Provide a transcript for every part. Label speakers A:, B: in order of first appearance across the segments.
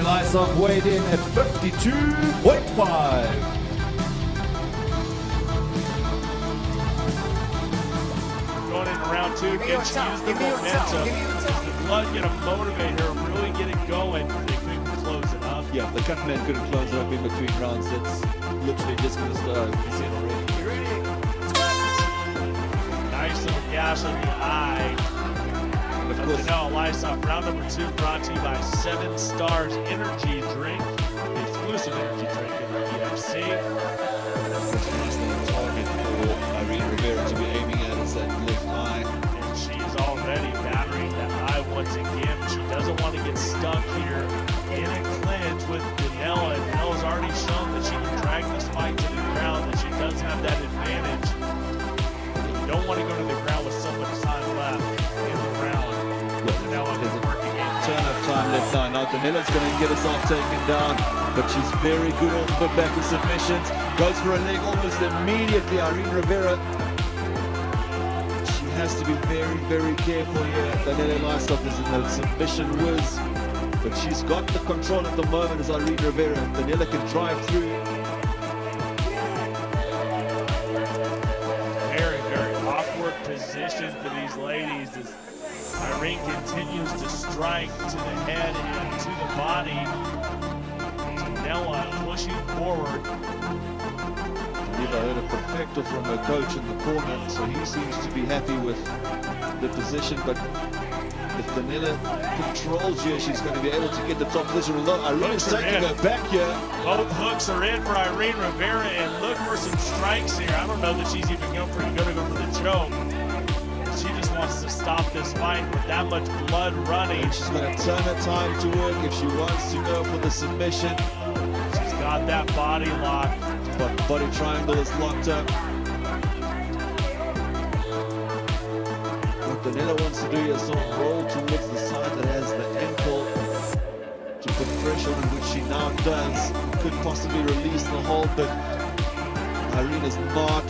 A: Lysov weighed in at 52.5.
B: Going in round two, can she use the momentum? Does the blood get to motivate her, really get it going? They couldn't close it up.
A: Yeah, the Cutman couldn't close it up in between rounds. It's literally just going to start. You see it already.
C: You ready?
B: Nice little gash in the eye.
A: Of course.
B: Danelle Lysov, round number two, brought to you by 7 Stars Energy Drink, the exclusive energy drink in the UFC.
A: Target for Irene Rivera to be aiming at is that left eye.
B: And she's already battering that eye once again. She doesn't want to get stuck here in a clinch with Danelle. And Danella's already shown that she can drag this fight to the ground, that she does have that advantage. You don't want to go to the ground with so much time left in the round. Danella is working in.
A: Turn-up time left now. Now Danella's going to get herself taken down, but she's very good on the back with submissions. Goes for a leg almost immediately. Irene Rivera. She has to be very, very careful here. Danelle Lysov is in the submission whiz, but she's got the control at the moment as Irene Rivera. Danella can drive through.
B: Very, very awkward position for these ladies as Irene continues to strike to the head and to the body. Danella pushing forward.
A: I heard a perfecto from her coach in the corner, so he seems to be happy with the position. But if Danella controls here, she's going to be able to get the top position. Although Irene's taking her back here.
B: Both hooks are in for Irene Rivera, and look for some strikes here. I don't know that she's even going to go for the choke. She just wants to stop this fight with that much blood running.
A: And she's going to turn her time to work if she wants to go for the submission.
B: She's got that body lock.
A: But body triangle is locked up. What Danella wants to do is sort of roll towards the side that has the ankle to put pressure on it, which she now does. Could possibly release the hold, but Irene is not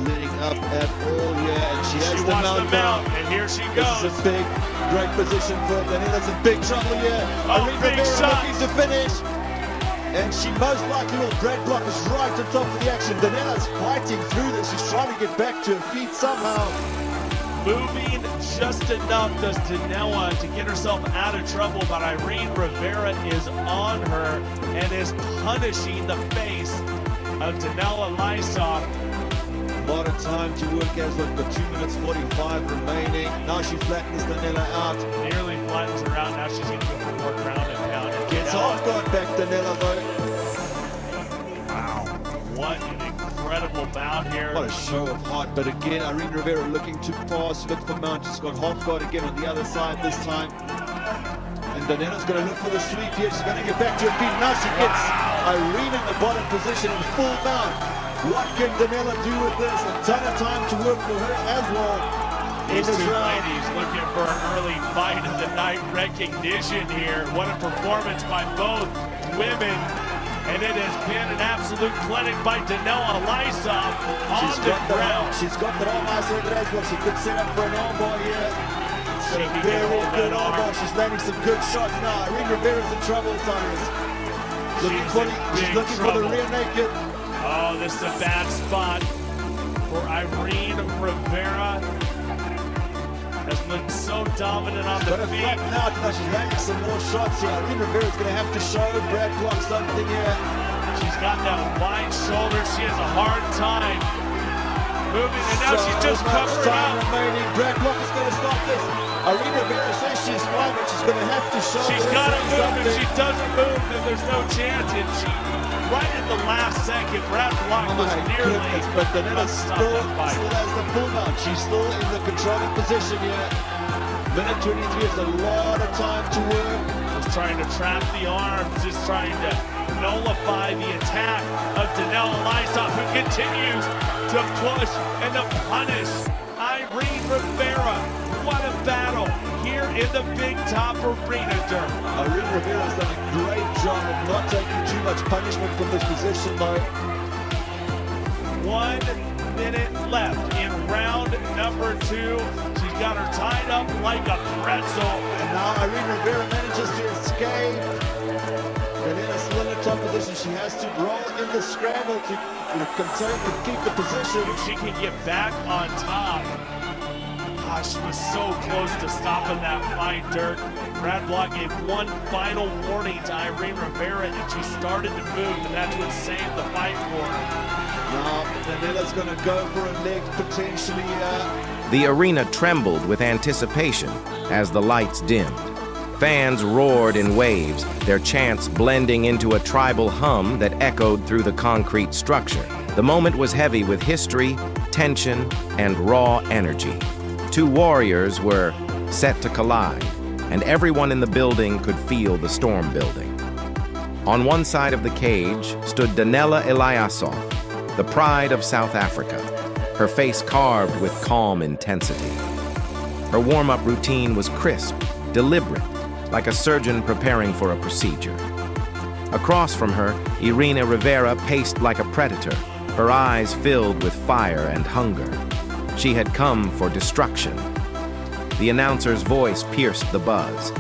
A: letting up at all here, and she has the mount down.
B: And here she goes.
A: This is a big, great position for Danella's in big trouble here.
B: Oh,
A: Irene
B: big
A: Rivera
B: shot.
A: looking to finish. And she most likely will. Brad Block is right on top of the action. Danella's fighting through this. She's trying to get back to her feet somehow.
B: Moving just enough does Danella to get herself out of trouble, but Irene Rivera is on her and is punishing the face of Danella Lysov.
A: A lot of time to work as we've got 2 minutes 45 remaining. Now she flattens Danella out.
B: Nearly flattens her out. Now she's going to go for more ground and pound.
A: Gets off guard back Danella though.
B: Wow. What an incredible bout here.
A: What a show of heart. But again, Irene Rivera looking to pass, look for mount. She's got half guard again on the other side this time. And Danella's going to look for the sweep here. She's going to get back to her feet. Now she gets Irene in the bottom position in full mount. What can Danella do with this? A ton of time to work for her as well.
B: These two ladies looking for an early fight of the night recognition here. What a performance by both women. And it has been an absolute clinic by Danella Lysov on the ground.
A: She's got the arm isolate as well. She could set up for an armbar here.
B: She can
A: Very
B: get hold of
A: good
B: that arm.
A: armbar. She's landing some good shots now. Irene Rivera's in trouble at times. She's looking for the rear naked.
B: Oh, this is a bad spot for Irene Rivera. Has looked so dominant on the feet.
A: Flatten out now. She's landing some more shots here. Irene Rivera's going to have to show Brad Block something here.
B: She's got that wide shoulder. She has a hard time moving, and now she's just covering
A: time
B: up.
A: remaining. Brad Block is going to stop this. Irene Rivera says she's fine, but she's going to have to show.
B: She's got to move. If she doesn't move, then there's no chance. And she, right at the last second, Brad Block was nearly.
A: But Danella still has the full mount. She's still in the controlling position here. Minute 23 is a lot of time to work.
B: Just trying to trap the arms, just trying to nullify the attack of Danella Lysov, who continues to push and to punish Irene Rivera. What a battle here in the Big Top Arena, Dirk.
A: Irene Rivera's done a great job of not taking too much punishment from this position, though.
B: 1 minute left in round number 2. She's got her tied up like a pretzel.
A: And now Irene Rivera manages to escape. top position. She has to roll in the scramble to continue to keep the position.
B: If she can get back on top. Gosh, she was so close to stopping that fight, Dirk. Brad Block gave one final warning to Irene Rivera, and she started to move, and that's what saved the fight for her.
A: Now, Danella's going to go for a leg, potentially.
C: The arena trembled with anticipation as the lights dimmed. Fans roared in waves, their chants blending into a tribal hum that echoed through the concrete structure. The moment was heavy with history, tension, and raw energy. Two warriors were set to collide, and everyone in the building could feel the storm building. On one side of the cage stood Danella Ilyasov, the pride of South Africa, her face carved with calm intensity. Her warm-up routine was crisp, deliberate, like a surgeon preparing for a procedure. Across from her, Irene Rivera paced like a predator, her eyes filled with fire and hunger. She had come for destruction. The announcer's voice pierced the buzz.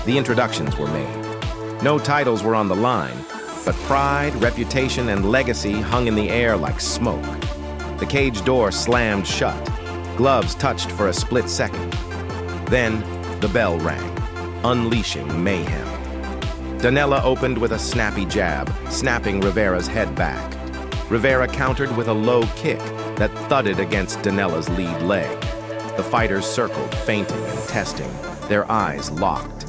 C: The introductions were made. No titles were on the line, but pride, reputation, and legacy hung in the air like smoke. The cage door slammed shut. Gloves touched for a split second. Then the bell rang, unleashing mayhem. Danella opened with a snappy jab, snapping Rivera's head back. Rivera countered with a low kick that thudded against Danella's lead leg. The fighters circled, feinting and testing, their eyes locked.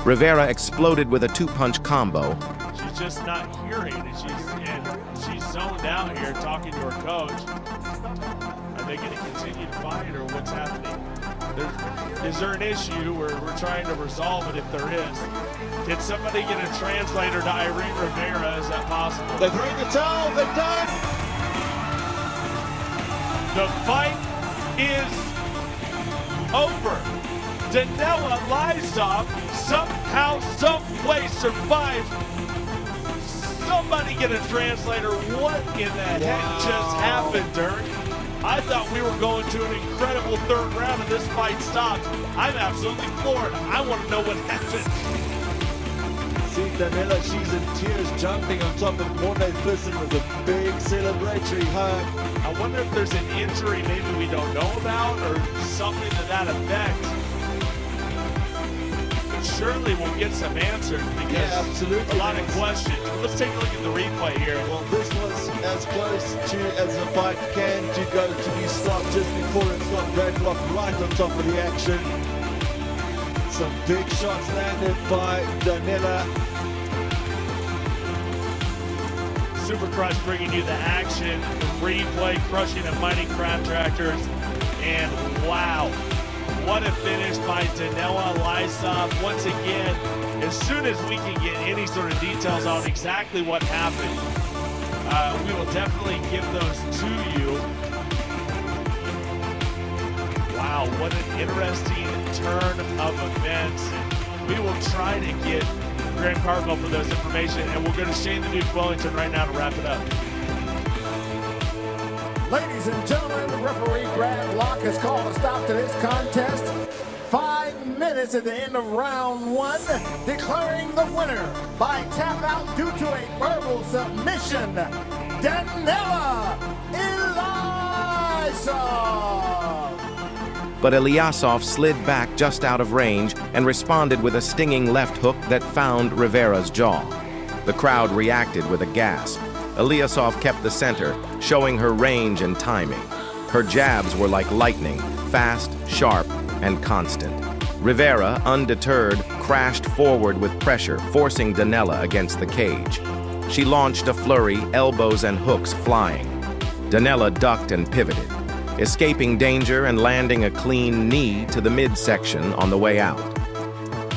C: Rivera exploded with a two-punch combo.
B: She's just not hearing, and she's zoned out here talking to her coach. Are they going to continue to fight, or what's happening? Is there an issue where we're trying to resolve it if there is? Did somebody get a translator to Irene Rivera? Is that possible?
A: They're throwing the towel. They're done.
B: The fight is over. Danella Ilyasov somehow, some way survived. Somebody get a translator. What in the heck just happened, Dirk? I thought we were going to an incredible third round and this fight stopped. I'm absolutely floored. I want to know what happened.
A: See Danella, she's in tears, jumping on top of Mornay Thlisson with a big celebratory hug.
B: I wonder if there's an injury maybe we don't know about or something to that effect. But surely we'll get some answers because
A: absolutely.
B: A lot of questions. Let's take a look at the replay here.
A: Well, this was as close to as a fight can to go to be stopped just before it stopped. Brad Block right on top of the action. Some big shots landed by Danella.
B: Supercrush bringing you the action, the replay, crushing the Mighty Crab Tractors, and wow, what a finish by Danella Ilyasov. Once again, as soon as we can get any sort of details on exactly what happened, we will definitely give those to you. Wow, what an interesting turn of events. And we will try to get Grant Carville for those information, and we'll go to Shane the Duke Wellington right now to wrap it up.
D: Ladies and gentlemen, the referee Brad Block has called a stop to this contest. 5 minutes at the end of round one, declaring the winner by tap out due to a verbal submission, Danella Ilyasov.
C: But Ilyasov slid back just out of range and responded with a stinging left hook that found Rivera's jaw. The crowd reacted with a gasp. Ilyasov kept the center, showing her range and timing. Her jabs were like lightning, fast, sharp, and constant. Rivera, undeterred, crashed forward with pressure, forcing Danella against the cage. She launched a flurry, elbows and hooks flying. Danella ducked and pivoted, escaping danger and landing a clean knee to the midsection on the way out.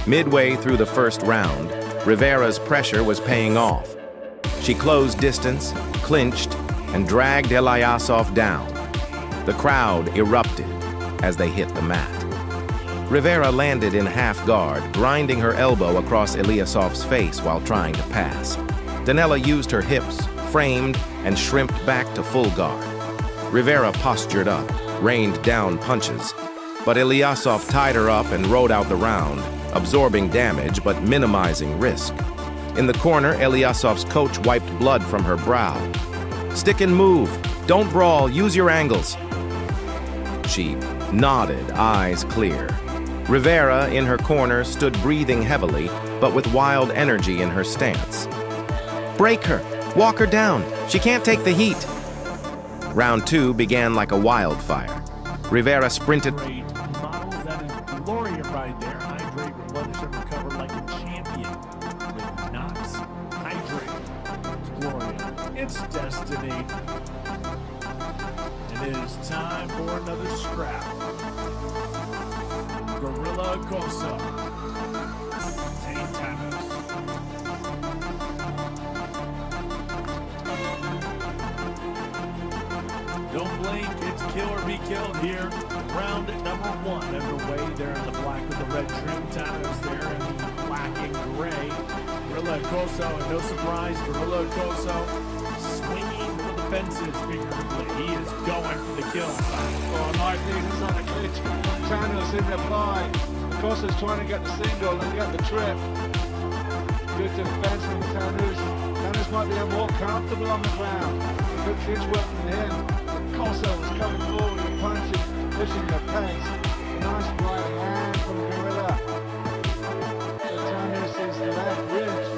C: Midway through the first round, Rivera's pressure was paying off. She closed distance, clinched, and dragged Ilyasov down. The crowd erupted as they hit the mat. Rivera landed in half guard, grinding her elbow across Ilyasov's face while trying to pass. Danella used her hips, framed, and shrimped back to full guard. Rivera postured up, rained down punches, but Ilyasov tied her up and rode out the round, absorbing damage but minimizing risk. In the corner, Ilyasov's coach wiped blood from her brow. Stick and move. Don't brawl. Use your angles. She nodded, eyes clear. Rivera, in her corner, stood breathing heavily, but with wild energy in her stance. Break her. Walk her down. She can't take the heat. Round 2 began like a wildfire. Rivera sprinted.
E: Great model. That is Gloria right there. Hydrate, replenish, and recover like a champion. With Knox, hydrate, Gloria. It's destiny. And it is time for another scrap. Gorilla Gosa. Zane Tanos. Don't blink, it's kill or be killed here. Round number 1 underway there in the black with the red trim. Tanos there in the black and gray. Gorilla Goso, and no surprise, Gorilla Goso swinging for the fences figuratively. He is going for the kill.
A: Oh, nice lead on a glitch. Tanos in the fly. Costa's trying to get the single and get the trip. Good defense from Tanos. Tanos might be more comfortable on the ground. Good clinch work from him. Costa was coming forward and punching, pushing the pace. Nice right hand from Gorilla. Tanos is the left ridge.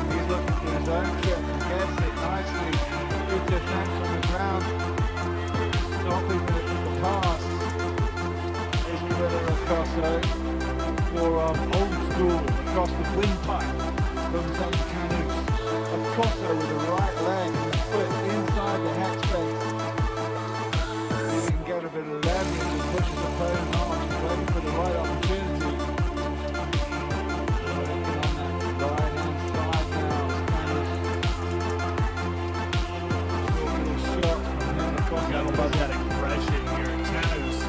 A: He's looking for his own trip and gets it nicely. Good defense on the ground. Stopping the pass. Is Gorilla Acosta for old school across the windpipe from Zane Tanos. Acosta with the right leg and the foot inside the hex space. He can get a bit of leverage and push his opponent off. He's waiting for the right opportunity. Working on that right hand side now. Tanos. Shot from him across the
E: Gotta love that aggression here. Tanos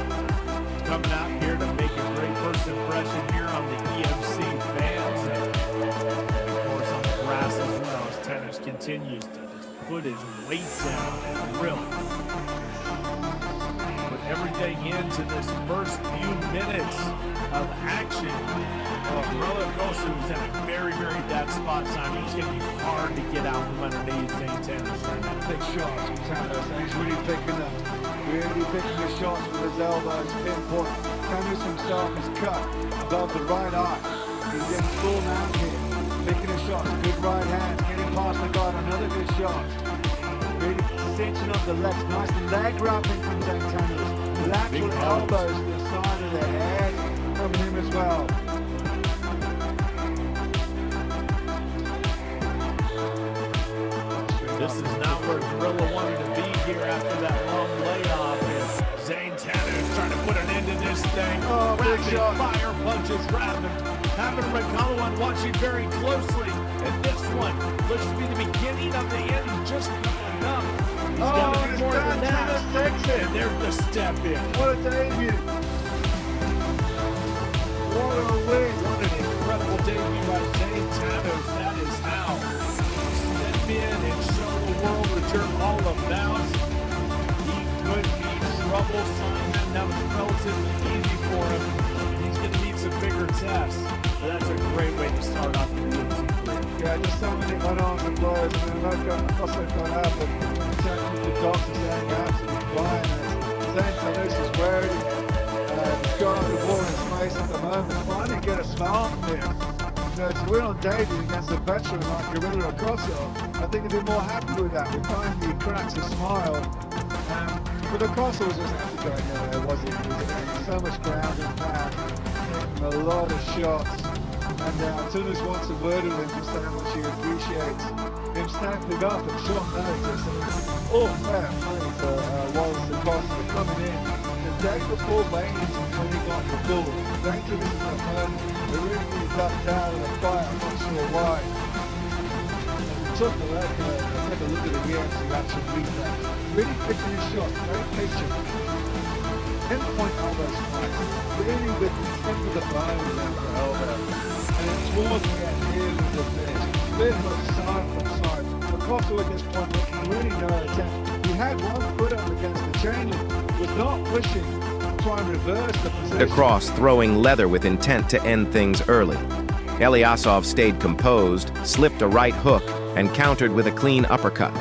E: coming out here to make a great first impression here on the EMC fans. And of course on the grass as well as Tanos continues to just put his weight down and really put everything into this first few minutes of action. Gorilla Gosa was in a very, very bad spot time. It's going to be hard to get out from underneath Zane Tanos right now.
A: Big shots from Tanos, and he's really picking his shots with his elbows, pinpoint. Tanos himself is cut above the right eye. He's getting full mount here, picking his shots, good right hand, getting past the guard, another good shot. Really cinching up the legs, nice leg wrapping from Zane Tanos. Lateral elbows to the side of the head from him as well.
E: This is not where Gorilla wanted to be here after that long layoff. And Zane Tanos trying to put an end to this thing.
A: Oh, big
E: Rapid
A: shot.
E: fire punches, having McCollum watching very closely. And this one looks to be the beginning of the end. He's just coming up. He's got to do more than that. And there's the step in.
A: What a debut! What a win!
E: What an incredible debut by Zane Tanos. That is how step in and show the world what you're all about. He could be troublesome, and that was relatively easy for him. And he's going to need some bigger tests. But that's a great way to start off the UFC career.
A: Yeah, just so many unarmed players, and I don't know what's going to happen. The doctor saying absolutely fine. Zane Tanos is wearing he's got the ball in his face at the moment. Finally get a smile from him. You know, to win on debut against a veteran like Gorilla Acosta, I think he'd be more happy with that. We finally he cracks a smile. But Acosta was just happy going there, wasn't he? He was so much ground and pound, taking a lot of shots. And Tanos wants a word with him just how much he appreciates him snapping up at short notice. All fair play for Wallace Acosta coming in the day before Bainington when he got the ball. Thank to this opponent, they really ducked out of the fight, I'm not sure why. Took a look at the EMC action replay. Really picking his shot, very patient. Pinpoint elbow strikes, really with the tip of the bone without the elbow. And then towards the end, here was the finish. Bit of side from side. Acosta at this point making really no attempt. He had one foot up against the chain link, was not pushing
E: try and reverse the position.
C: The cross throwing leather with intent to end things early. Ilyasov stayed composed, slipped a right hook, and countered with a clean uppercut.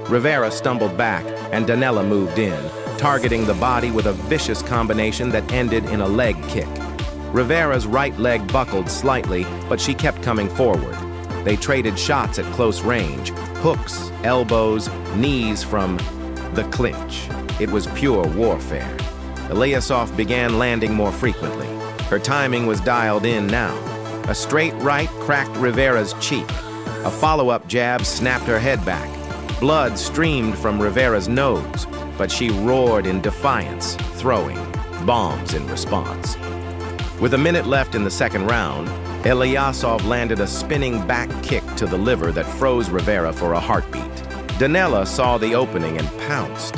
C: Rivera stumbled back, and Danella moved in, targeting the body with a vicious combination that ended in a leg kick. Rivera's right leg buckled slightly, but she kept coming forward. They traded shots at close range, hooks, elbows, knees from the clinch. It was pure warfare. Ilyasov began landing more frequently. Her timing was dialed in now. A straight right cracked Rivera's cheek. A follow-up jab snapped her head back. Blood streamed from Rivera's nose, but she roared in defiance, throwing bombs in response. With a minute left in the second round, Ilyasov landed a spinning back kick to the liver that froze Rivera for a heartbeat. Danella saw the opening and pounced.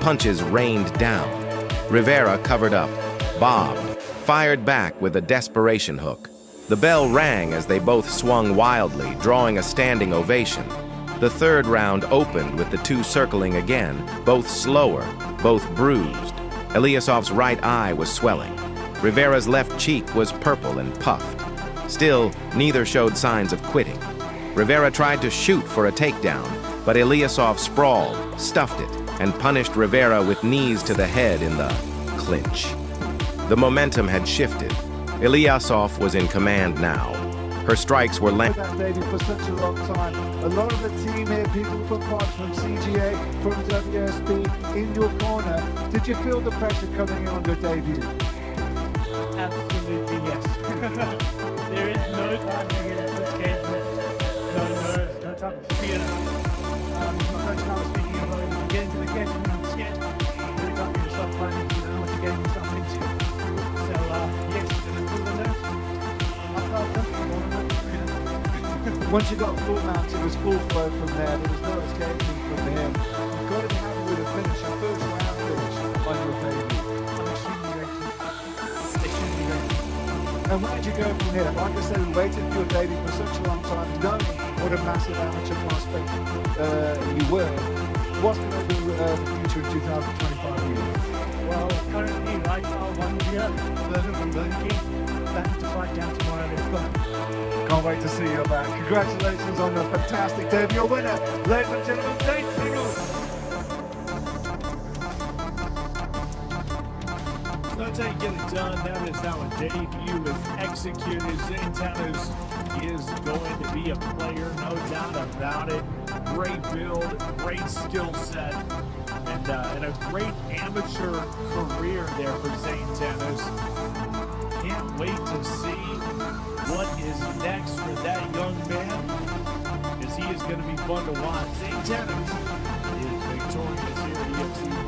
C: Punches rained down. Rivera covered up, bobbed, fired back with a desperation hook. The bell rang as they both swung wildly, drawing a standing ovation. The third round opened with the two circling again, both slower, both bruised. Ilyasov's right eye was swelling. Rivera's left cheek was purple and puffed. Still, neither showed signs of quitting. Rivera tried to shoot for a takedown, but Ilyasov sprawled, stuffed it, and punished Rivera with knees to the head in the clinch. The momentum had shifted. Ilyasov was in command now. Her strikes were
F: That debut for such a long time. A lot of the team here, people from parts from CGA, from WSB, in your corner. Did you feel the pressure coming in on your debut?
G: Absolutely yes. There is no time to get at this game. No nerves, no type of fear. My coach and I was speaking about it. You get into the game and you're scared. You really got yourself planning. You know what you're getting yourself into. So yes, through the nerves. I felt comfortable.
F: Once you got full mount, it was full flow from there. There was no escaping from him. You've got to be happy with the finish, your first round finish on your debut.
G: I'm extremely grateful. Extremely grateful.
F: And where did you go from here? Like I said, we waited for your debut for such a long time, knowing what a massive amateur prospect you were. What's going to be the future in 2025 year?
G: Well, currently, right now, 1 year, Burger King. Back to fight down tomorrow. Let's go.
F: Can't wait to see you back. Congratulations on your fantastic debut. Your winner, ladies and gentlemen, Nate Siegel.
E: Let's get it done. That is how a debut is executed. Zane Tanos is going to be a player, no doubt about it. Great build, great skill set, and a great amateur career there for Zane Tanos. Can't wait to see what is next for that young man, as he is going to be fun to watch. Zane Tanos is victorious here at UFC.